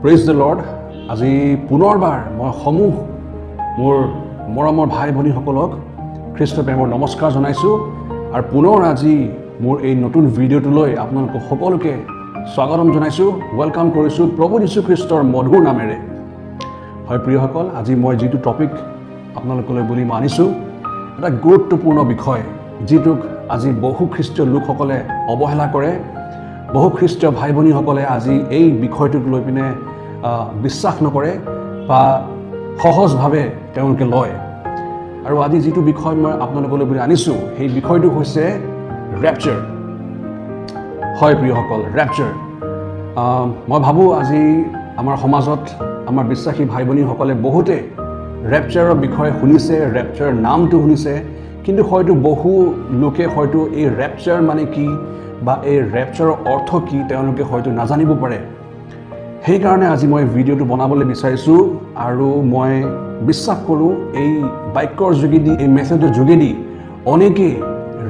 Praise the lord. আজি পুনৰবাৰ মই সমূহ মোৰ মৰমৰ ভাই ভনীসকলক খ্ৰীষ্ট প্ৰেমৰ নমস্কাৰ জনাইছোঁ আৰু পুনৰ আজি মোৰ এই নতুন ভিডিঅ'টোলৈ আপোনালোকক সকলোকে স্বাগতম জনাইছোঁ, ৱেলকাম কৰিছোঁ প্ৰভু যীশু খ্ৰীষ্টৰ মধুৰ নামেৰে। হয় প্ৰিয়সকল, আজি মই যিটো টপিক আপোনালোকলৈ বুলি মানিছোঁ, এটা গুৰুত্বপূৰ্ণ বিষয় যিটোক আজি বহু খ্ৰীষ্টীয় লোকসকলে অৱহেলা কৰে। বহু খ্ৰীষ্টীয় ভাই ভনীসকলে আজি এই বিষয়টোক লৈ পিনে বিশ্বাস নকৰে বা সহজভাৱে তেওঁলোকে লয়। আৰু আজি যিটো বিষয় মই আপোনালোকলৈ বুলি আনিছোঁ, সেই বিষয়টো হৈছে ৰেপচাৰ। হয় প্ৰিয়সকল, ৰেপচাৰ। মই ভাবোঁ আজি আমাৰ সমাজত আমাৰ বিশ্বাসী ভাই ভনীসকলে বহুতে ৰেপচাৰৰ বিষয়ে শুনিছে, ৰেপচাৰ নামটো শুনিছে, কিন্তু হয়তো বহু লোকে হয়তো এই ৰেপচাৰ মানে কি বা এই ৰেপচাৰৰ অৰ্থ কি তেওঁলোকে হয়তো নাজানিব পাৰে। সেইকাৰণে আজি মই ভিডিঅ'টো বনাবলৈ বিচাৰিছোঁ আৰু মই বিশ্বাস কৰোঁ এই বাক্যৰ যোগেদি, এই মেছেজৰ যোগেদি অনেকেই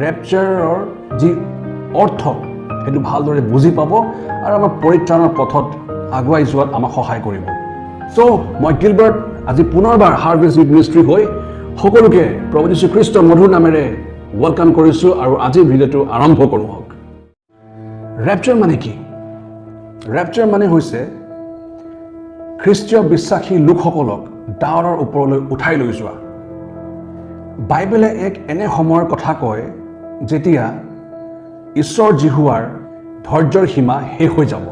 ৰেপচাৰৰ যি অৰ্থ সেইটো ভালদৰে বুজি পাব আৰু আমাৰ পৰিত্ৰাণৰ পথত আগুৱাই যোৱাত আমাক সহায় কৰিব। চ' মই গিলবাৰ্ট আজি পুনৰবাৰ হাৰ্ভেষ্ট ইউথ মিনিষ্ট্ৰী হৈ সকলোকে প্ৰভু যীশু খ্ৰীষ্টৰ মধুৰ নামেৰে ৱেলকাম কৰিছোঁ আৰু আজিৰ ভিডিঅ'টো আৰম্ভ কৰোঁ হওক। ৰেপচাৰ মানে কি? ৰেপচাৰ মানে হৈছে খ্ৰীষ্টীয় বিশ্বাসী লোকসকলক ডাৱৰৰ ওপৰলৈ উঠাই লৈ যোৱা। বাইবেলে এক এনে সময়ৰ কথা কয় যেতিয়া ঈশ্বৰ যীহুৱাৰ ধৈৰ্যৰ সীমা শেষ হৈ যাব।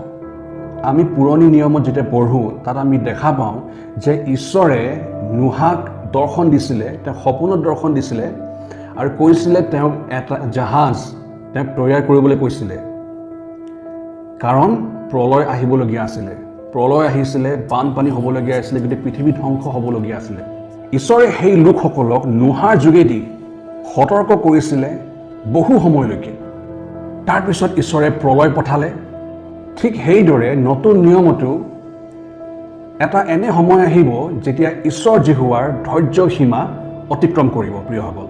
আমি পুৰণি নিয়মত যেতিয়া পঢ়োঁ তাত আমি দেখা পাওঁ যে ঈশ্বৰে নোহাক দৰ্শন দিছিলে, তেওঁক সপোনত দৰ্শন দিছিলে আৰু কৈছিলে তেওঁক এটা জাহাজ তেওঁক তৈয়াৰ কৰিবলৈ কৈছিলে, কাৰণ প্ৰলয় আহিবলগীয়া আছিলে। প্ৰলয় আহিছিলে, বানপানী হ'বলগীয়া আছিলে, গোটেই পৃথিৱী ধ্বংস হ'বলগীয়া আছিলে। ঈশ্বৰে সেই লোকসকলক নোহাৰ যোগেদি সতৰ্ক কৰিছিলে বহু সময়লৈকে। তাৰপিছত ঈশ্বৰে প্ৰলয় পঠালে। ঠিক সেইদৰে নতুন নিয়মতো এটা এনে সময় আহিব যেতিয়া ঈশ্বৰ যীহুৱাৰ ধৈৰ্য সীমা অতিক্ৰম কৰিব প্ৰিয়সকল।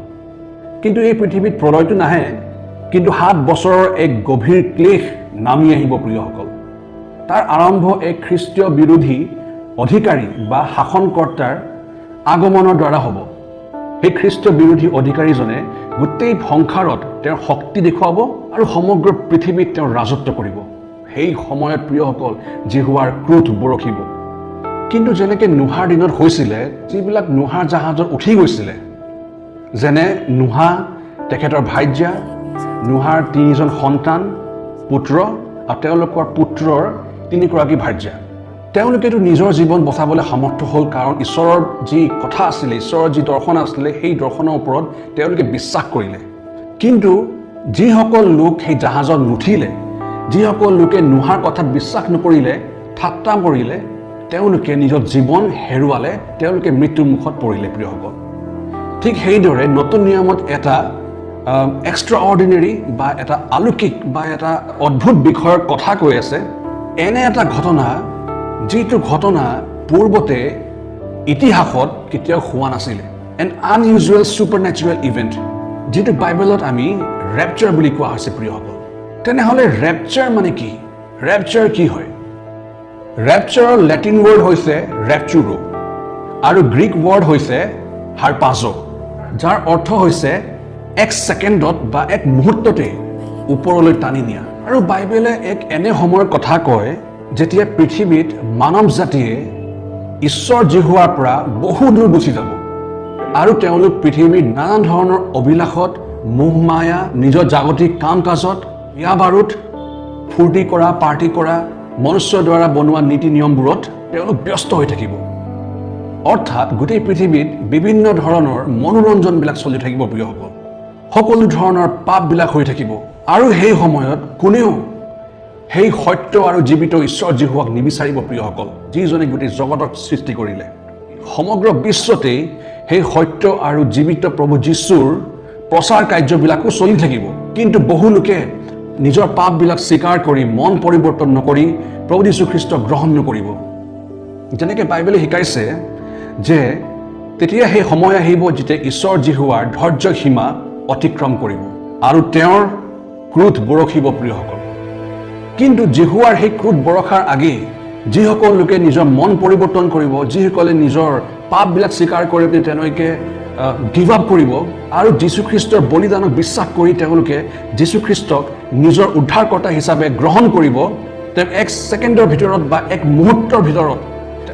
কিন্তু এই পৃথিৱীত প্ৰলয়টো নাহে, কিন্তু 7 বছৰৰ এক গভীৰ ক্লেশ নামি আহিব প্ৰিয়সকল। তাৰ আৰম্ভ এক খ্ৰীষ্টীয় বিৰোধী অধিকাৰী বা শাসনকৰ্তাৰ আগমনৰ দ্বাৰা হ'ব। সেই খ্ৰীষ্টীয় বিৰোধী অধিকাৰীজনে গোটেই সংসাৰত তেওঁৰ শক্তি দেখুৱাব আৰু সমগ্ৰ পৃথিৱীত তেওঁ ৰাজত্ব কৰিব। সেই সময়ত প্ৰিয়সকল যীহুৱাৰ ক্ৰোধ বৰষিব। কিন্তু যেনেকৈ নোহাৰ দিনত হৈছিলে, যিবিলাক নোহাৰ জাহাজত উঠি গৈছিলে, যেনে নোহা, তেখেতৰ ভাৰ্যা, নোহাৰ 3জন সন্তান পুত্ৰ আৰু তেওঁলোকৰ পুত্ৰৰ 3গৰাকী ভাৰ্যা, তেওঁলোকেতো নিজৰ জীৱন বচাবলৈ সামৰ্থ্য হ'ল, কাৰণ ঈশ্বৰৰ যি কথা আছিলে, ঈশ্বৰৰ যি দৰ্শন আছিলে, সেই দৰ্শনৰ ওপৰত তেওঁলোকে বিশ্বাস কৰিলে। কিন্তু যিসকল লোক সেই জাহাজত নুঠিলে, যিসকল লোকে নোহাৰ কথাত বিশ্বাস নকৰিলে, ঠাট্টা কৰিলে, তেওঁলোকে নিজৰ জীৱন হেৰুৱালে, তেওঁলোকে মৃত্যুৰ মুখত পৰিলে প্ৰিয়সকল। ঠিক সেইদৰে নতুন নিয়মত এটা এক্সট্ৰা অৰ্ডিনেৰী বা এটা অলৌকিক বা এটা অদ্ভুত বিষয়ৰ কথা কৈ আছে। এনে এটা ঘটনা যিটো ঘটনা পূৰ্বতে ইতিহাসত কেতিয়াও হোৱা নাছিলে। এন আনইউজুৱেল ছুপাৰনেচুৰেল ইভেণ্ট, যিটো বাইবেলত আমি ৰেপচাৰ বুলি কোৱা হৈছে প্ৰিয়সকল। তেনেহ'লে ৰেপচাৰ মানে কি? ৰেপচাৰ কি হয়? ৰেপচাৰৰ লেটিন ৱৰ্ড হৈছে ৰেপচুৰো আৰু গ্ৰীক ৱৰ্ড হৈছে হাৰপাজো, যাৰ অৰ্থ হৈছে এক ছেকেণ্ডত বা এক মুহূৰ্ততে ওপৰলৈ টানি নিয়া। আৰু বাইবেলে এক এনে সময়ৰ কথা কয় যেতিয়া পৃথিৱীত মানৱ জাতিয়ে ঈশ্বৰ যীহুৱাৰ পৰা বহু দূৰ গুচি যাব আৰু তেওঁলোক পৃথিৱীৰ নানান ধৰণৰ অভিলাষত, মোহমায়া, নিজৰ জাগতিক কাম কাজত, বিয়া বাৰুত, ফূৰ্তি কৰা, পাৰ্টি কৰা, মনুষ্যৰ দ্বাৰা বনোৱা নীতি নিয়মবোৰত তেওঁলোক ব্যস্ত হৈ থাকিব। অৰ্থাৎ গোটেই পৃথিৱীত বিভিন্ন ধৰণৰ মনোৰঞ্জনবিলাক চলি থাকিব প্ৰিয়সকল। সকলো ধৰণৰ পাপবিলাক হৈ থাকিব আৰু সেই সময়ত কোনেও সেই সত্য আৰু জীৱিত ঈশ্বৰ যীহুৱাক নিবিচাৰিব প্ৰিয়সকল, যিজনে গোটেই জগতক সৃষ্টি কৰিলে। সমগ্ৰ বিশ্বতেই সেই সত্য আৰু জীৱিত প্ৰভু যীশুৰ প্ৰচাৰ কাৰ্যবিলাকো চলি থাকিব। কিন্তু বহু লোকে নিজৰ পাপবিলাক স্বীকাৰ কৰি মন পৰিৱৰ্তন নকৰি প্ৰভু যীশু খ্ৰীষ্টক গ্ৰহণ নকৰিব। যেনেকৈ বাইবেলে শিকাইছে যে তেতিয়া সেই সময় আহিব যেতিয়া ঈশ্বৰ যীহুৱাৰ ধৈৰ্য সীমা অতিক্ৰম কৰিব আৰু তেওঁৰ ক্ৰোধ বৰষিব প্ৰিয়সকল। কিন্তু যীহুৱাৰ সেই ক্ৰোধ বৰষাৰ আগেই যিসকল লোকে নিজৰ মন পৰিৱৰ্তন কৰিব, যিসকলে নিজৰ পাপবিলাক স্বীকাৰ কৰি পিনে তেওঁলোকে গিভ আপ কৰিব আৰু যীশুখ্ৰীষ্টৰ বলিদানক বিশ্বাস কৰি তেওঁলোকে যীশুখ্ৰীষ্টক নিজৰ উদ্ধাৰকৰ্তা হিচাপে গ্ৰহণ কৰিব, তেওঁ এক ছেকেণ্ডৰ ভিতৰত বা এক মুহূৰ্তৰ ভিতৰত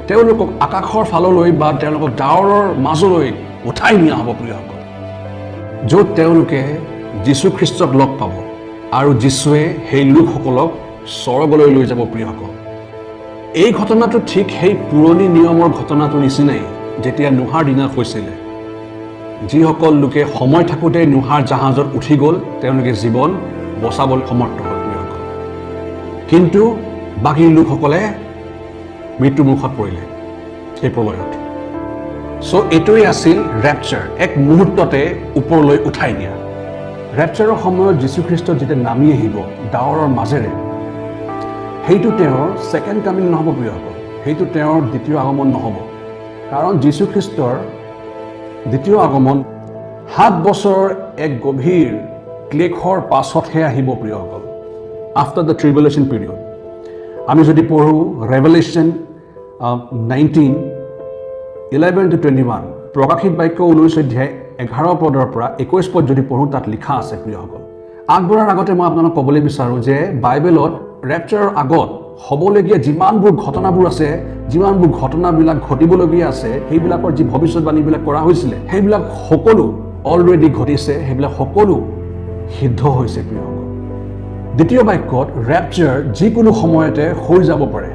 তেওঁলোকক আকাশৰ ফাললৈ বা তেওঁলোকক ডাৱৰৰ মাজলৈ উঠাই নিয়া হ'ব প্ৰিয়সকল, য'ত তেওঁলোকে যীশুখ্ৰীষ্টক লগ পাব আৰু যীশুৱে সেই লোকসকলক স্বৰ্গলৈ লৈ যাব প্ৰিয়সকল। এই ঘটনাটো ঠিক সেই পুৰণি নিয়মৰ ঘটনাটোৰ নিচিনাই যেতিয়া নোহাৰ দিনত হৈছিলে। যিসকল লোকে সময় থাকোঁতে নোহাৰ জাহাজত উঠি গ'ল তেওঁলোকে জীৱন বচাবলৈ সমৰ্থ হ'ল প্ৰিয়সকল, কিন্তু বাকী লোকসকলে মৃত্যুমুখত পৰিলে সেই প্ৰলয়ত। চ' এইটোৱে আছিল ৰেপচাৰ, এক মুহূৰ্ততে ওপৰলৈ উঠাই নিয়া। ৰেপচাৰৰ সময়ত যীশুখ্ৰীষ্ট যেতিয়া নামি আহিব ডাৱৰৰ মাজেৰে, সেইটো তেওঁৰ ছেকেণ্ড কামিং নহ'ব প্ৰিয়সকল, সেইটো তেওঁৰ দ্বিতীয় আগমন নহ'ব। কাৰণ যীশুখ্ৰীষ্টৰ দ্বিতীয় আগমন 7 বছৰৰ এক গভীৰ ক্লেশৰ পাছতহে আহিব প্ৰিয়সকল, আফটাৰ দ্য ট্ৰিবুলেশ্যন পিৰিয়ড। আমি যদি পঢ়োঁ ৰেভেলেশ্যন 19:11-21, প্ৰকাশিত বাক্য 19 অধ্যায় 11 পদৰ পৰা 21 পদ যদি পঢ়োঁ তাত লিখা আছে প্ৰিয়সকল। আগবঢ়াৰ আগতে মই আপোনালোকক ক'বলৈ বিচাৰোঁ যে বাইবেলত ৰেপচাৰৰ আগত হ'বলগীয়া যিমানবোৰ ঘটনাবোৰ আছে, যিমানবোৰ ঘটনাবিলাক ঘটিবলগীয়া আছে, সেইবিলাকৰ যি ভৱিষ্যতবাণীবিলাক কৰা হৈছিলে সেইবিলাক সকলো অলৰেডি ঘটিছে, সেইবিলাক সকলো সিদ্ধ হৈছে প্ৰিয়সকল। দ্বিতীয় বাক্যত ৰেপচাৰ যিকোনো সময়তে হৈ যাব পাৰে।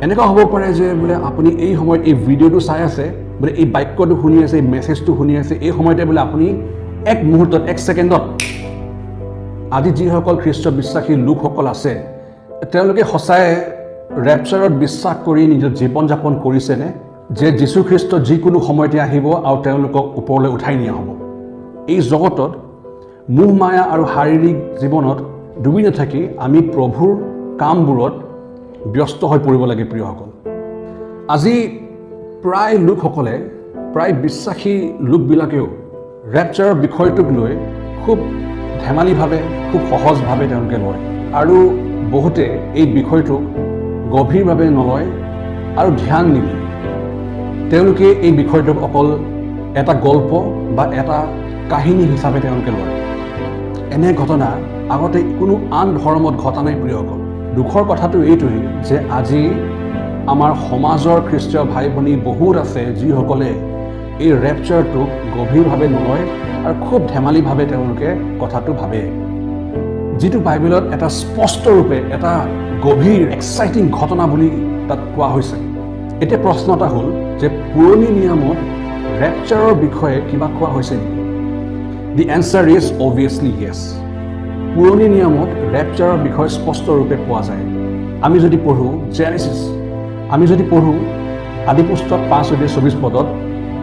এনেকুৱা হ'ব পাৰে যে বোলে আপুনি এই সময়ত এই ভিডিঅ'টো চাই আছে, বোলে এই বাক্যটো শুনি আছে, এই মেছেজটো শুনি আছে, এই সময়তে বোলে আপুনি এক মুহূৰ্তত, এক ছেকেণ্ডত, আজি যিসকল খ্ৰীষ্ট বিশ্বাসী লোকসকল আছে তেওঁলোকে সঁচাই ৰেপচাৰত বিশ্বাস কৰি নিজৰ জীৱন যাপন কৰিছেনে যে যীশুখ্ৰীষ্ট যিকোনো সময়তে আহিব আৰু তেওঁলোকক ওপৰলৈ উঠাই নিয়া হ'ব। এই জগতত মোহ মায়া আৰু শাৰীৰিক জীৱনত ডুবি নাথাকি আমি প্ৰভুৰ কামবোৰত ব্যস্ত হৈ পৰিব লাগে প্ৰিয়সকল। আজি প্ৰায় লোকসকলে, প্ৰায় বিশ্বাসী লোকবিলাকেও ৰেপচাৰৰ বিষয়টোক লৈ খুব ধেমালিভাৱে, খুব সহজভাৱে তেওঁলোকে লয় আৰু বহুতে এই বিষয়টোক গভীৰভাৱে নলয় আৰু ধ্যান নিদিয়ে। তেওঁলোকে এই বিষয়টোক অকল এটা গল্প বা এটা কাহিনী হিচাপে তেওঁলোকে লয়। এনে ঘটনা আগতে কোনো আন ধৰ্মত ঘটা নাই প্ৰিয়সকল। দুখৰ কথাটো এইটোৱেই যে আজি আমাৰ সমাজৰ খ্ৰীষ্টীয় ভাই ভনী বহুত আছে যিসকলে এই ৰেপচাৰটোক গভীৰভাৱে নলয় আৰু খুব ধেমালিভাৱে তেওঁলোকে কথাটো ভাবে, যিটো বাইবেলত এটা স্পষ্ট ৰূপে এটা গভীৰ এক্সাইটিং ঘটনা বুলি তাত কোৱা হৈছে। এতিয়া প্ৰশ্ন এটা হ'ল যে পুৰণি নিয়মত ৰেপচাৰৰ বিষয়ে কিবা কোৱা হৈছে নেকি? দি এনচাৰ ইজ অবভিয়াছলি য়েছ। পুৰণি নিয়মত ৰেপচাৰৰ বিষয়ে স্পষ্ট ৰূপে পোৱা যায়। আমি যদি পঢ়োঁ জেনেছিছ, আমি যদি পঢ়োঁ আদিপুস্তক 5:24 পদত,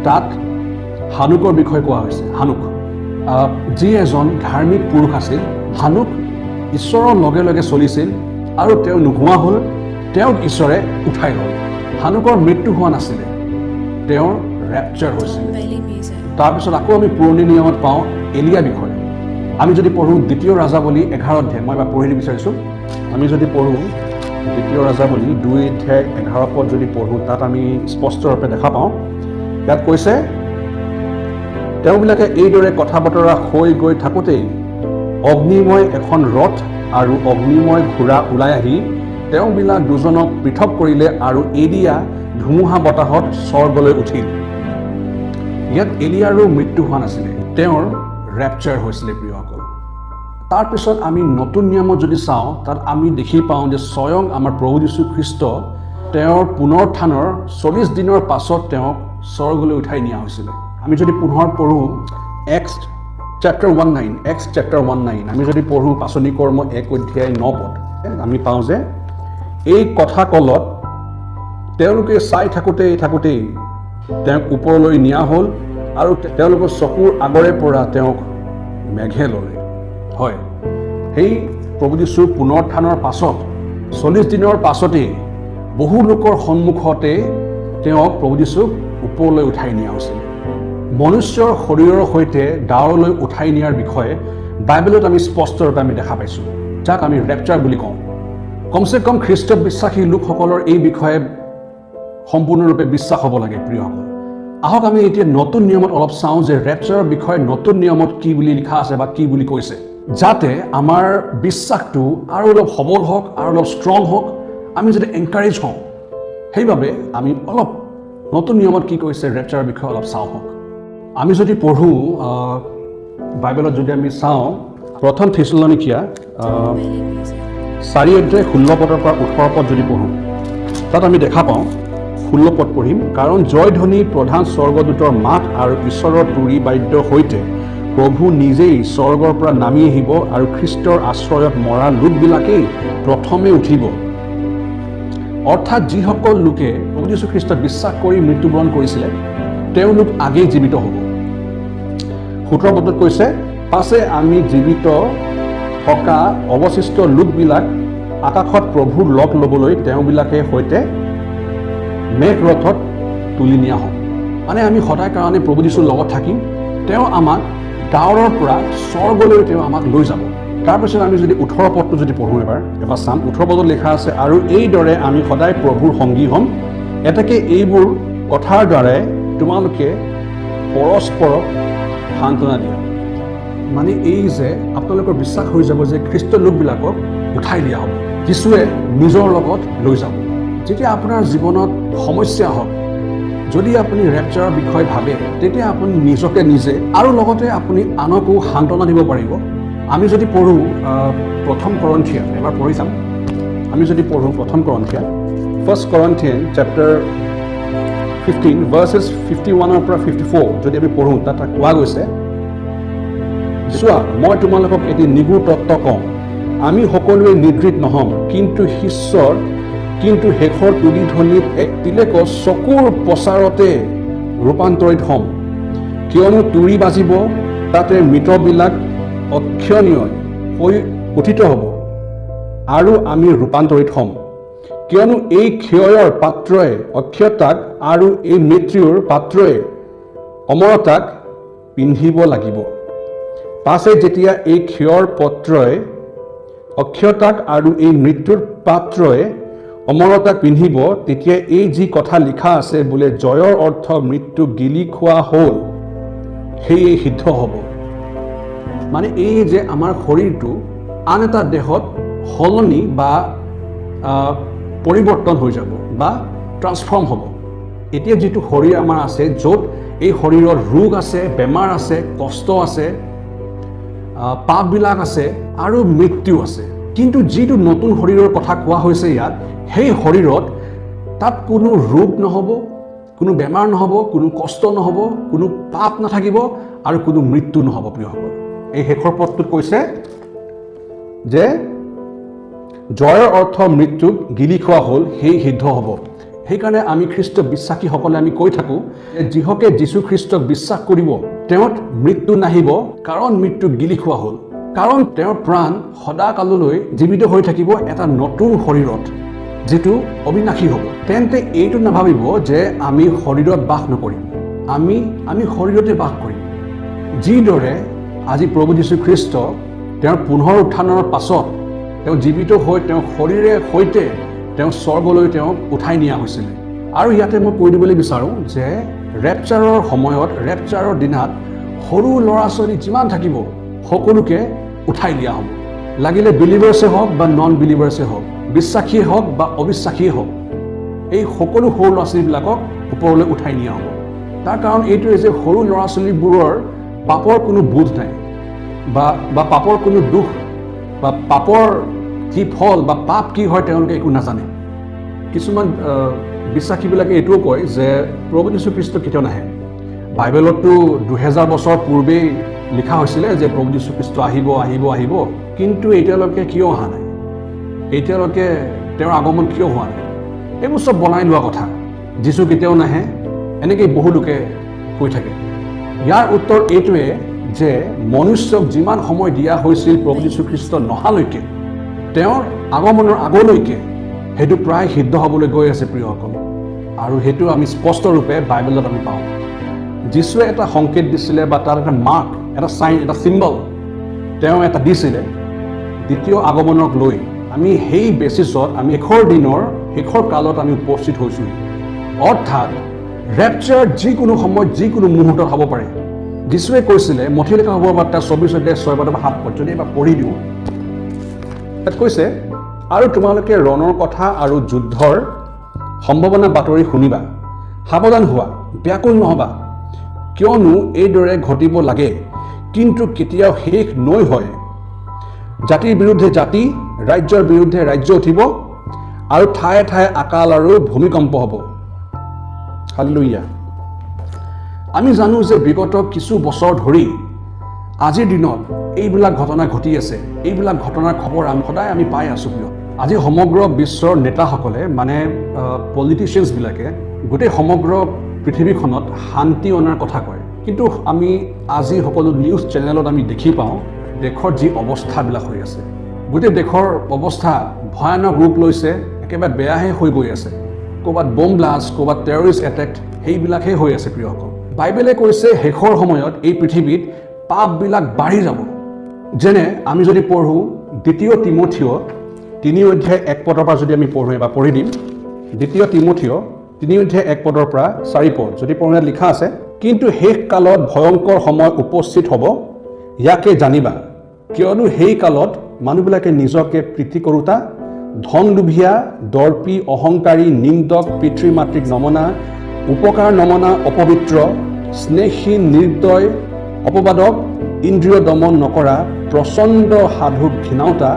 তাত হানুকৰ বিষয়ে কোৱা হৈছে। হানুক যি এজন ধাৰ্মিক পুৰুষ আছিল, হানুক ঈশ্বৰৰ লগে লগে চলিছিল আৰু তেওঁ নোহোৱা হ'ল, তেওঁক ঈশ্বৰে উঠাই ল'লে। হানুকৰ মৃত্যু হোৱা নাছিলে, তেওঁৰ ৰেপচাৰ হৈছিল। তাৰপিছত আকৌ আমি পুৰণি নিয়মত পাওঁ এলিয়া বিষয়ে। আমি যদি পঢ়োঁ দ্বিতীয় ৰাজাৱলী 11 অধ্যায়, মই এবাৰ পঢ়িব বিচাৰিছোঁ। আমি যদি পঢ়োঁ দ্বিতীয় ৰাজাৱলী 2:11 পদ যদি পঢ়োঁ, তাত আমি স্পষ্টৰূপে দেখা পাওঁ। ইয়াত কৈছে, তেওঁবিলাকে এইদৰে কথা বতৰা হৈ গৈ থাকোঁতেই অগ্নিময় এখন ৰথ আৰু অগ্নিময় ঘোঁৰা ওলাই আহি তেওঁবিলাক দুজনক পৃথক কৰিলে আৰু এলিয়া ধুমুহা বতাহত স্বৰ্গলৈ উঠিল। ইয়াত এলিয়াৰো মৃত্যু হোৱা নাছিলে, তেওঁৰ ৰেপচাৰ হৈছিলে প্ৰিয়সকল। তাৰপিছত আমি নতুন নিয়মত যদি চাওঁ, তাত আমি দেখি পাওঁ যে স্বয়ং আমাৰ প্ৰভু যীশুখ্ৰীষ্ট তেওঁৰ পুনৰুত্থানৰ 40 দিনৰ পাছত তেওঁক স্বৰ্গলৈ উঠাই নিয়া হৈছিলে। আমি যদি পুনৰ পঢ়োঁ এক্স চেপ্টাৰ 19, আমি যদি পঢ়োঁ পাচনি কৰ্ম 1:9 পদ, আমি পাওঁ যে এই কথা কলত তেওঁলোকে চাই থাকোঁতেই তেওঁক ওপৰলৈ নিয়া হ'ল আৰু তেওঁলোকৰ চকুৰ আগৰে পৰা তেওঁক মেঘে ল'লে। হয়, সেই প্ৰভু যীশুৰ পুনৰুত্থানৰ পাছত 40 দিনৰ পাছতেই বহু লোকৰ সন্মুখতে তেওঁক প্ৰভু যীশুক ওপৰলৈ উঠাই নিয়া হৈছিল। মনুষ্যৰ শৰীৰৰ সৈতে ডাৱৰলৈ উঠাই নিয়াৰ বিষয়ে বাইবেলত আমি স্পষ্টৰূপে আমি দেখা পাইছোঁ, যাক আমি ৰেপচাৰ বুলি কওঁ। কমচে কম খ্ৰীষ্ট বিশ্বাসী লোকসকলৰ এই বিষয়ে সম্পূৰ্ণৰূপে বিশ্বাস হ'ব লাগে প্ৰিয়সকল। আহক আমি এতিয়া নতুন নিয়মত অলপ চাওঁ যে ৰেপচাৰৰ বিষয়ে নতুন নিয়মত কি বুলি লিখা আছে বা কি বুলি কৈছে, যাতে আমাৰ বিশ্বাসটো আৰু অলপ সবল হওক আৰু অলপ ষ্ট্ৰং হওক, আমি যাতে এনকাৰেজ হওঁ। সেইবাবে আমি অলপ নতুন নিয়মত কি কৈছে ৰেপচাৰৰ বিষয়ে অলপ চাওঁ হওক। আমি যদি পঢ়োঁ বাইবেলত যদি আমি চাওঁ প্ৰথম থেছালনিকিয়া 4 অধ্যায় 16 পদৰ পৰা 18 পদ যদি পঢ়োঁ, তাত আমি দেখা পাওঁ 16 পদ পঢ়িম। কাৰণ জয়ধ্বনি প্ৰধান স্বৰ্গদূতৰ মাত আৰু ঈশ্বৰৰ তুৰী বাদ্যৰ সৈতে প্ৰভু নিজেই স্বৰ্গৰ পৰা নামি আহিব আৰু খ্ৰীষ্টৰ আশ্ৰয়ত মৰা লোকবিলাকেই প্ৰথমে উঠিব। অৰ্থাৎ যিসকল লোকে প্ৰভু যীশু খ্ৰীষ্টত বিশ্বাস কৰি মৃত্যুবৰণ কৰিছিলে তেওঁলোক আগেই জীৱিত হ'ব। 17 পদত কৈছে, পাছে আমি জীৱিত থকা অৱশিষ্ট লোকবিলাক আকাশত প্ৰভুৰ লগ ল'বলৈ তেওঁবিলাকে সৈতে মেঘৰথত তুলি নিয়া হ'ম। মানে আমি সদায় কাৰণে প্ৰভু যীশুৰ লগত থাকিম। তেওঁ আমাক ডাৱৰৰ পৰা স্বৰ্গলৈ তেওঁ আমাক লৈ যাব। তাৰপিছত আমি যদি 18 পদটো যদি পঢ়োঁ এবাৰ চাম। 18 পদত লিখা আছে, আৰু এইদৰে আমি সদায় প্ৰভুৰ সংগী হ'ম। এতেকে এইবোৰ কথাৰ দ্বাৰাই তোমালোকে পৰস্পৰক সান্তনা দিয়া। মানে এই যে আপোনালোকৰ বিশ্বাস হৈ যাব যে খ্ৰীষ্ট লোকবিলাকক উঠাই দিয়া হ'ব, যীশুৱে নিজৰ লগত লৈ যাব। যেতিয়া আপোনাৰ জীৱনত সমস্যা হওক, যদি আপুনি ৰেপচাৰৰ বিষয়ে ভাবে, তেতিয়া আপুনি নিজকে নিজে আৰু লগতে আপুনি আনকো সান্তনা দিব পাৰিব। আমি যদি পঢ়োঁ প্ৰথম কৰিন্থিয়ান, এবাৰ পঢ়ি চাম। আমি যদি পঢ়োঁ প্ৰথম কৰিন্থিয়ান 1 Corinthians chapter 15 verses 51 পৰা 54 যদি আমি পঢ়োঁ, তাত কোৱা গৈছে, চোৱা মই তোমালোকক এটি নিগুৰ তত্ত্ব কওঁ, আমি সকলোৱে নিদ্ৰিত নহ'ম, কিন্তু শেষৰ তুলি ধ্বনিত এক তিলেক চকুৰ প্ৰচাৰতে ৰূপান্তৰিত হ'ম। কিয়নো তুৰি বাজিব, তাতে মৃতবিলাক অক্ষয়নীয় হৈ উঠিত হ'ব আৰু আমি ৰূপান্তৰিত হ'ম। কিয়নো এই ক্ষয়ৰ পাত্ৰই অক্ষয়তাক আৰু এই মৃত্যুৰ পাত্ৰই অমৰতাক পিন্ধিব লাগিব। পাছে যেতিয়া এই ক্ষয়ৰ পাত্ৰই অক্ষয়তাক আৰু এই মৃত্যুৰ পাত্ৰই অমৰতাক পিন্ধিব, তেতিয়া এই যি কথা লিখা আছে বোলে, জয়ৰ অৰ্থ মৃত্যু গিলি খোৱা হ'ল, সেয়ে সিদ্ধ হ'ব। মানে এই যে আমাৰ শৰীৰটো আন এটা দেহত সলনি বা পৰিৱৰ্তন হৈ যাব বা ট্ৰান্সফৰ্ম হ'ব। এতিয়া যিটো শৰীৰ আমাৰ আছে, য'ত এই শৰীৰত ৰোগ আছে, বেমাৰ আছে, কষ্ট আছে, পাপবিলাক আছে আৰু মৃত্যু আছে। কিন্তু যিটো নতুন শৰীৰৰ কথা কোৱা হৈছে ইয়াত, সেই শৰীৰত তাত কোনো ৰোগ নহ'ব, কোনো বেমাৰ নহ'ব, কোনো কষ্ট নহ'ব, কোনো পাপ নাথাকিব আৰু কোনো মৃত্যু নহ'ব। প্ৰিয়সকল, এই শেষৰ পদটোত কৈছে যে জয়ৰ অৰ্থ মৃত্যুক গিলি খোৱা হ'ল, সেই সিদ্ধ হ'ব। সেইকাৰণে আমি খ্ৰীষ্ট বিশ্বাসীসকলে আমি কৈ থাকোঁ যে যিহকে যীশু খ্ৰীষ্টক বিশ্বাস কৰিব, তেওঁত মৃত্যু নাহিব, কাৰণ মৃত্যু গিলি খোৱা হ'ল। কাৰণ তেওঁৰ প্ৰাণ সদাকাললৈ জীৱিত হৈ থাকিব এটা নতুন শৰীৰত, যিটো অবিনাশী হ'ব। তেন্তে এইটো নাভাবিব যে আমি শৰীৰত বাস নকৰিম, আমি শৰীৰতে বাস কৰিম। যিদৰে আজি প্ৰভু যীশু খ্ৰীষ্ট তেওঁৰ পুনৰ উত্থানৰ পাছত তেওঁ জীৱিত হৈ তেওঁ শৰীৰে সৈতে তেওঁ স্বৰ্গলৈ তেওঁক উঠাই নিয়া হৈছিলে। আৰু ইয়াতে মই কৈ দিবলৈ বিচাৰোঁ যে ৰেপচাৰৰ সময়ত, ৰেপচাৰৰ দিনাত সৰু ল'ৰা ছোৱালী যিমান থাকিব সকলোকে উঠাই দিয়া হ'ব। লাগিলে বিলিভাৰ্ছে হওক বা নন বিলিভাৰ্ছে হওক, বিশ্বাসীয়ে হওক বা অবিশ্বাসীয়ে হওক, এই সকলো সৰু ল'ৰা ছোৱালীবিলাকক ওপৰলৈ উঠাই নিয়া হ'ব। তাৰ কাৰণ এইটোৱে যে সৰু ল'ৰা ছোৱালীবোৰৰ পাপৰ কোনো বোধ নাই বা পাপৰ কোনো দুখ বা পাপৰ কি ফল বা পাপ কি হয় তেওঁলোকে একো নাজানে। কিছুমান বিশ্বাসীবিলাকে এইটোও কয় যে প্ৰভু যীশু খ্ৰীষ্ট কেতিয়াও নাহে। বাইবেলততো 2000 বছৰ পূৰ্বেই লিখা হৈছিলে যে প্ৰভু যীশু খ্ৰীষ্ট আহিব আহিব আহিব, কিন্তু এতিয়ালৈকে কিয় অহা নাই, এতিয়ালৈকে তেওঁৰ আগমন কিয় হোৱা নাই? এইবোৰ চব বনাই লোৱা কথা। যীশু কেতিয়াও নাহে, এনেকৈ বহু লোকে কৈ থাকে। ইয়াৰ উত্তৰ এইটোৱে যে মনুষ্যক যিমান সময় দিয়া হৈছিল প্ৰভু যীশু খ্ৰীষ্ট নহালৈকে, তেওঁৰ আগমনৰ আগলৈকে, সেইটো প্ৰায় সিদ্ধ হ'বলৈ গৈ আছে প্ৰিয়সকল। আৰু সেইটো আমি স্পষ্টৰূপে বাইবেলত আমি পাওঁ। যীশুৱে এটা সংকেত দিছিলে বা তাত এটা মাৰ্ক, এটা চাইন, এটা চিম্বল তেওঁ এটা দিছিলে দ্বিতীয় আগমনক লৈ। আমি সেই বেচিছত আমি শেষৰ দিনৰ শেষৰ কালত আমি উপস্থিত হৈছোঁ। অৰ্থাৎ ৰেপচাৰ যিকোনো সময়ত যিকোনো মুহূৰ্তত হ'ব পাৰে। যীশুৱে কৈছিলে মথি লিখা সুবাৰ্তা 24:6-7 যদি এবাৰ পঢ়ি দিওঁ, তাত কৈছে, আৰু তোমালোকে ৰণৰ কথা আৰু যুদ্ধৰ সম্ভাৱনা বাতৰি শুনিবা, সাৱধান হোৱা, ব্যাকুল নহবা, কিয়নো এইদৰে ঘটিব লাগে, কিন্তু কেতিয়াও শেষ নৈ হয়। জাতিৰ বিৰুদ্ধে জাতি, ৰাজ্যৰ বিৰুদ্ধে ৰাজ্য উঠিব, আৰু ঠায়ে ঠায়ে আকাল আৰু ভূমিকম্প হ'ব। হালেলুয়া। আমি জানো যে বিগত কিছু বছৰ ধৰি আজিৰ দিনত এইবিলাক ঘটনা ঘটি আছে। এইবিলাক ঘটনাৰ খবৰ সদায় আমি পাই আছোঁ। আজি সমগ্ৰ বিশ্বৰ নেতাসকলে মানে পলিটিচিয়ানছবিলাকে গোটেই সমগ্ৰ পৃথিৱীখনত শান্তি অনাৰ কথা কয়, কিন্তু আমি আজি সকলো নিউজ চেনেলত আমি দেখি পাওঁ দেশৰ যি অৱস্থাবিলাক হৈ আছে, গোটেই দেশৰ অৱস্থা ভয়ানক ৰূপ লৈছে, একেবাৰে বেয়াহে হৈ গৈ আছে। ক'ৰবাত বম ব্লাষ্ট, ক'ৰবাত টেৰৰিষ্ট এটেক, সেইবিলাকহে হৈ আছে। প্ৰিয়সকল, বাইবেলে কৈছে শেষৰ সময়ত এই পৃথিৱীত পাপবিলাক বাঢ়ি যাব। যেনে আমি যদি পঢ়োঁ 2 তিমথিয় 3:1 পৰা যদি আমি পঢ়োঁ, এবাৰ পঢ়ি দিম। 2 তিমথিয় 3:1 পৰা 4 যদি পঢ়োঁ, লিখা আছে, কিন্তু শেষ কালত ভয়ংকৰ সময় উপস্থিত হ'ব, ইয়াকে জানিবা, কিয়নো সেই কালত মানুহবিলাকে নিজকে প্ৰীতি কৰোঁতা, ধন লোভীয়া, দৰ্পী, অহংকাৰী, নিন্দক, পিতৃ মাতৃক নমনা, উপকাৰ নমনা, অপবিত্ৰ, স্নেহহীন, নিৰ্দয়, অপবাদক, ইন্দ্ৰিয় দমন নকৰা, প্ৰচণ্ড সাধুক ঘৃণাওতা,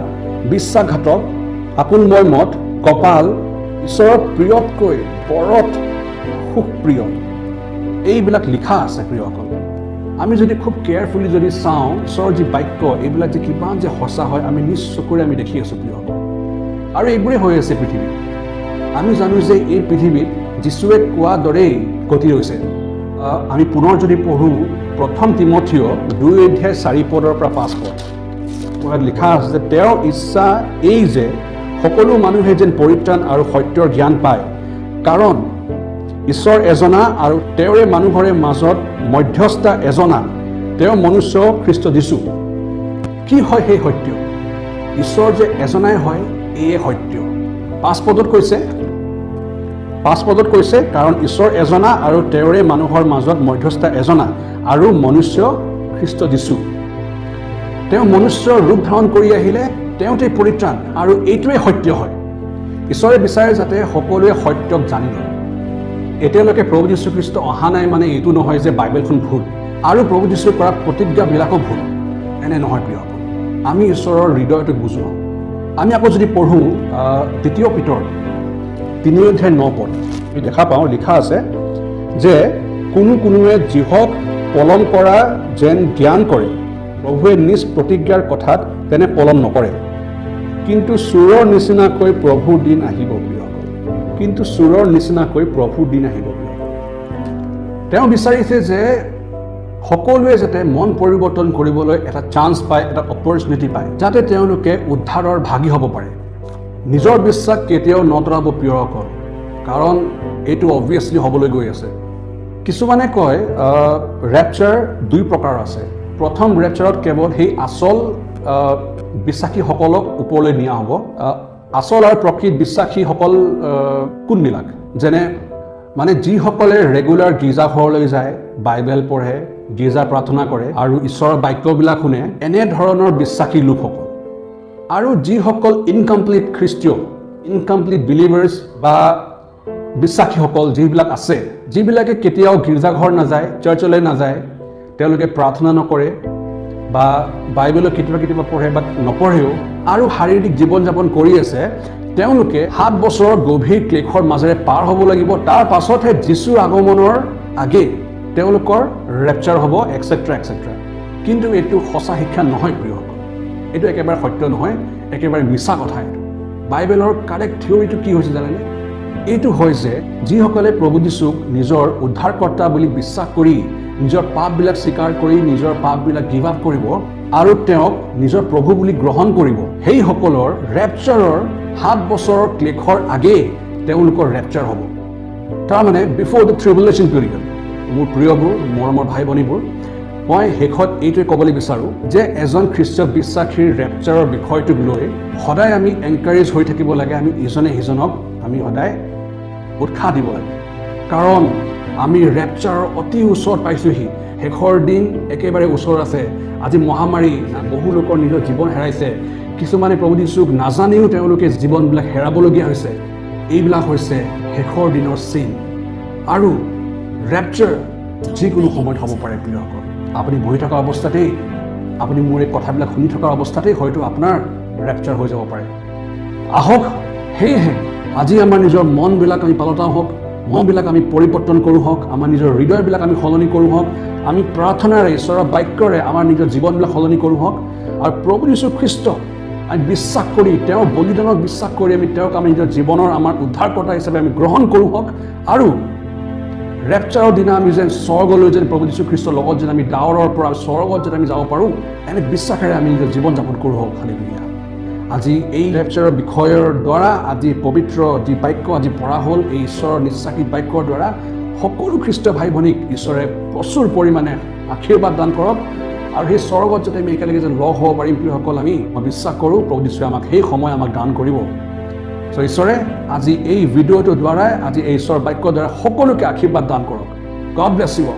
বিশ্বাসঘাতক, আপোনময় মত, কপাল, ঈশ্বৰৰ প্ৰিয়তকৈ পৰত সুখপ্ৰিয়, এইবিলাক লিখা আছে। প্ৰিয়সকল, আমি যদি খুব কেয়াৰফুলি যদি চাওঁ, ঈশ্বৰৰ যি বাক্য, এইবিলাক যে কিমান যে সঁচা হয় আমি নিজ চকুৰে আমি দেখি আছোঁ। প্ৰিয়সকল, আৰু এইবোৰেই হৈ আছে পৃথিৱীত। আমি জানো যে এই পৃথিৱীত যীশুৱে কোৱা দৰেই গতি হৈছে। আমি পুনৰ যদি পঢ়োঁ 1 তিমথিয় 2:4 পৰা 5 ইয়াত লিখা আছে যে তেওঁৰ ইচ্ছা এই যে সকলো মানুহে যেন পৰিত্ৰাণ আৰু সত্যৰ জ্ঞান পায়, কাৰণ ঈশ্বৰ এজনা আৰু তেওঁৰে মানুহৰে মাজত মধ্যস্থা এজনা, তেওঁ মনুষ্য খ্ৰীষ্ট যীশু। কি হয় সেই সত্য? ঈশ্বৰ যে এজনাই হয়, এয়ে সত্য। 5 পদত কৈছে, কাৰণ ঈশ্বৰ এজনা আৰু তেওঁৰে মানুহৰ মাজত মধ্যস্থা এজনা আৰু মনুষ্য খ্ৰীষ্ট যীশু। তেওঁ মনুষ্যৰ ৰূপ ধাৰণ কৰি আহিলে, তেওঁতেই পৰিত্ৰাণ, আৰু এইটোৱে সত্য হয়। ঈশ্বৰে বিচাৰে যাতে সকলোৱে সত্যক জানি লয়। এতিয়ালৈকে প্ৰভু যীশুখ্ৰীষ্ট অহা নাই মানে এইটো নহয় যে বাইবেলখন ভুল আৰু প্ৰভু যীশুৱে কৰা প্ৰতিজ্ঞাবিলাকো ভুল, এনে নহয়। প্ৰিয়সকল, আমি ঈশ্বৰৰ হৃদয়টোক বুজোঁ। আমি আকৌ যদি পঢ়োঁ 2 পিতৰ 3:9 আমি দেখা পাওঁ, লিখা আছে যে কোনোৱে যিহক পলম কৰা যেন জ্ঞান কৰে, প্ৰভুৱে নিজ প্ৰতিজ্ঞাৰ কথাত তেনে পলম নকৰে, কিন্তু চোৰৰ নিচিনাকৈ প্ৰভুৰ দিন আহিব। প্ৰিয়সকল, কিন্তু চোৰৰ নিচিনাকৈ প্ৰভুৰ দিন আহিব। তেওঁ বিচাৰিছে যে সকলোৱে যাতে মন পৰিৱৰ্তন কৰিবলৈ এটা চান্স পায়, এটা অপৰচুনিটি পায়, যাতে তেওঁলোকে উদ্ধাৰৰ ভাগী হ'ব পাৰে। নিজৰ বিশ্বাস কেতিয়াও নতৰাব প্ৰিয়সকল, কাৰণ এইটো অবভিয়াছলি হ'বলৈ গৈ আছে। কিছুমানে কয় ৰেপচাৰ 2 প্ৰকাৰ আছে। প্ৰথম ৰেপচাৰত কেৱল সেই আচল বিশ্বাসীসকলক ওপৰলৈ নিয়া হ'ব। আচল আৰু প্ৰকৃত বিশ্বাসীসকল কোনবিলাক? যেনে মানে যিসকলে ৰেগুলাৰ গীৰ্জাঘৰলৈ যায়, বাইবেল পঢ়ে, গীৰ্জা প্ৰাৰ্থনা কৰে আৰু ঈশ্বৰৰ বাক্যবিলাক শুনে, এনেধৰণৰ বিশ্বাসী লোকসকল। আৰু যিসকল ইনকমপ্লিট খ্ৰীষ্টীয়, ইনকমপ্লিট বিলিভাৰ্ছ বা বিশ্বাসীসকল যিবিলাক আছে, যিবিলাকে কেতিয়াও গীৰ্জাঘৰ নাযায়, চাৰ্চলৈ নাযায়, তেওঁলোকে প্ৰাৰ্থনা নকৰে বা বাইবেলত কেতিয়াবা পঢ়ে বা নপঢ়েও, আৰু শাৰীৰিক জীৱন যাপন কৰি আছে, তেওঁলোকে 7 বছৰৰ গভীৰ ক্লেশৰ মাজেৰে পাৰ হ'ব লাগিব। তাৰ পাছতহে যীশুৰ আগমনৰ আগেয়ে তেওঁলোকৰ ৰেপচাৰ হ'ব, এক্সেট্ৰা এক্সেট্ৰা। কিন্তু এইটো সঁচা শিক্ষা নহয় প্ৰিয়সকল, এইটো একেবাৰে সত্য নহয়, একেবাৰে মিছা কথা। এইটো বাইবেলৰ কাৰেক্ট থিয়ৰিটো কি হৈছে জানেনে? এইটো হয় যে যিসকলে প্ৰভু যীশুক নিজৰ উদ্ধাৰকৰ্তা বুলি বিশ্বাস কৰি, নিজৰ পাপবিলাক স্বীকাৰ কৰি, নিজৰ পাপবিলাক গিভ আপ কৰিব আৰু তেওঁক নিজৰ প্ৰভু বুলি গ্ৰহণ কৰিব, সেইসকলৰ ৰেপচাৰৰ 7 বছৰৰ ক্লেশৰ আগেয়ে তেওঁলোকৰ ৰেপচাৰ হ'ব। তাৰমানে বিফৰ দ্য ট্ৰিবুলেশ্যন পিৰিয়ড। মোৰ প্ৰিয়বোৰ, মৰমৰ ভাই ভনীবোৰ, মই শেষত এইটোৱে ক'বলৈ বিচাৰোঁ যে এজন খ্ৰীষ্টীয় বিশ্বাসীৰ ৰেপচাৰৰ বিষয়টোক লৈ সদায় আমি এনকাৰেজ হৈ থাকিব লাগে। আমি ইজনে সিজনক আমি সদায় উৎসাহ দিব লাগে, কাৰণ আমি ৰেপচাৰৰ অতি ওচৰত পাইছোঁহি। শেষৰ দিন একেবাৰে ওচৰত আছে। আজি মহামাৰী, বহু লোকৰ নিজৰ জীৱন হেৰাইছে। কিছুমানে প্ৰভু যীশুক নাজানিও তেওঁলোকে জীৱনবিলাক হেৰাবলগীয়া হৈছে। এইবিলাক হৈছে শেষৰ দিনৰ চিন। আৰু ৰেপচাৰ যিকোনো সময়ত হ'ব পাৰে। প্ৰিয়সকল, আপুনি বহি থকা অৱস্থাতেই, আপুনি মোৰ এই কথাবিলাক শুনি থকা অৱস্থাতেই হয়তো আপোনাৰ ৰেপচাৰ হৈ যাব পাৰে। আহক, সেয়েহে আজি আমাৰ নিজৰ মনবিলাক আমি পালটাও হওক, মনবিলাক আমি পৰিৱৰ্তন কৰোঁ হওক, আমাৰ নিজৰ হৃদয়বিলাক আমি সলনি কৰোঁ হওক, আমি প্ৰাৰ্থনাৰে ঈশ্বৰৰ বাক্যৰে আমাৰ নিজৰ জীৱনবিলাক সলনি কৰোঁ হওক, আৰু প্ৰভু যীশু খ্ৰীষ্টক আমি বিশ্বাস কৰি, তেওঁৰ বলিদানক বিশ্বাস কৰি আমি তেওঁক আমি নিজৰ জীৱনৰ আমাৰ উদ্ধাৰকৰ্তা হিচাপে আমি গ্ৰহণ কৰোঁ হওক। আৰু ৰেপচাৰৰ দিনা আমি যেন স্বৰ্গলৈ যেন প্ৰভু যীশু খ্ৰীষ্টৰ লগত যেন আমি ডাৱৰৰ পৰা স্বৰ্গত যেন আমি যাব পাৰোঁ, এনে বিশ্বাসেৰে আমি নিজৰ জীৱন যাপন কৰোঁ হওক। হালেলুয়া। আজি এই ৰেপচাৰৰ বিষয়ৰ দ্বাৰা আজি পবিত্ৰ যি বাক্য আজি পঢ়া হ'ল, এই ঈশ্বৰৰ নিশ্চাসী বাক্যৰ দ্বাৰা সকলো খ্ৰীষ্টীয় ভাই ভনীক ঈশ্বৰে প্ৰচুৰ পৰিমাণে আশীৰ্বাদ দান কৰক। আৰু সেই স্বৰ্গত যাতে আমি একেলগে যেন লগ হ'ব পাৰিম, প্ৰিয়সকল, মই বিশ্বাস কৰোঁ প্ৰভু যীশুৱে আমাক সেই সময় আমাক দান কৰিব। চ' ঈশ্বৰে আজি এই ভিডিঅ'টোৰ দ্বাৰাই, আজি এই ঈশ্বৰৰ বাক্যৰ দ্বাৰা সকলোকে আশীৰ্বাদ দান কৰক। God bless U.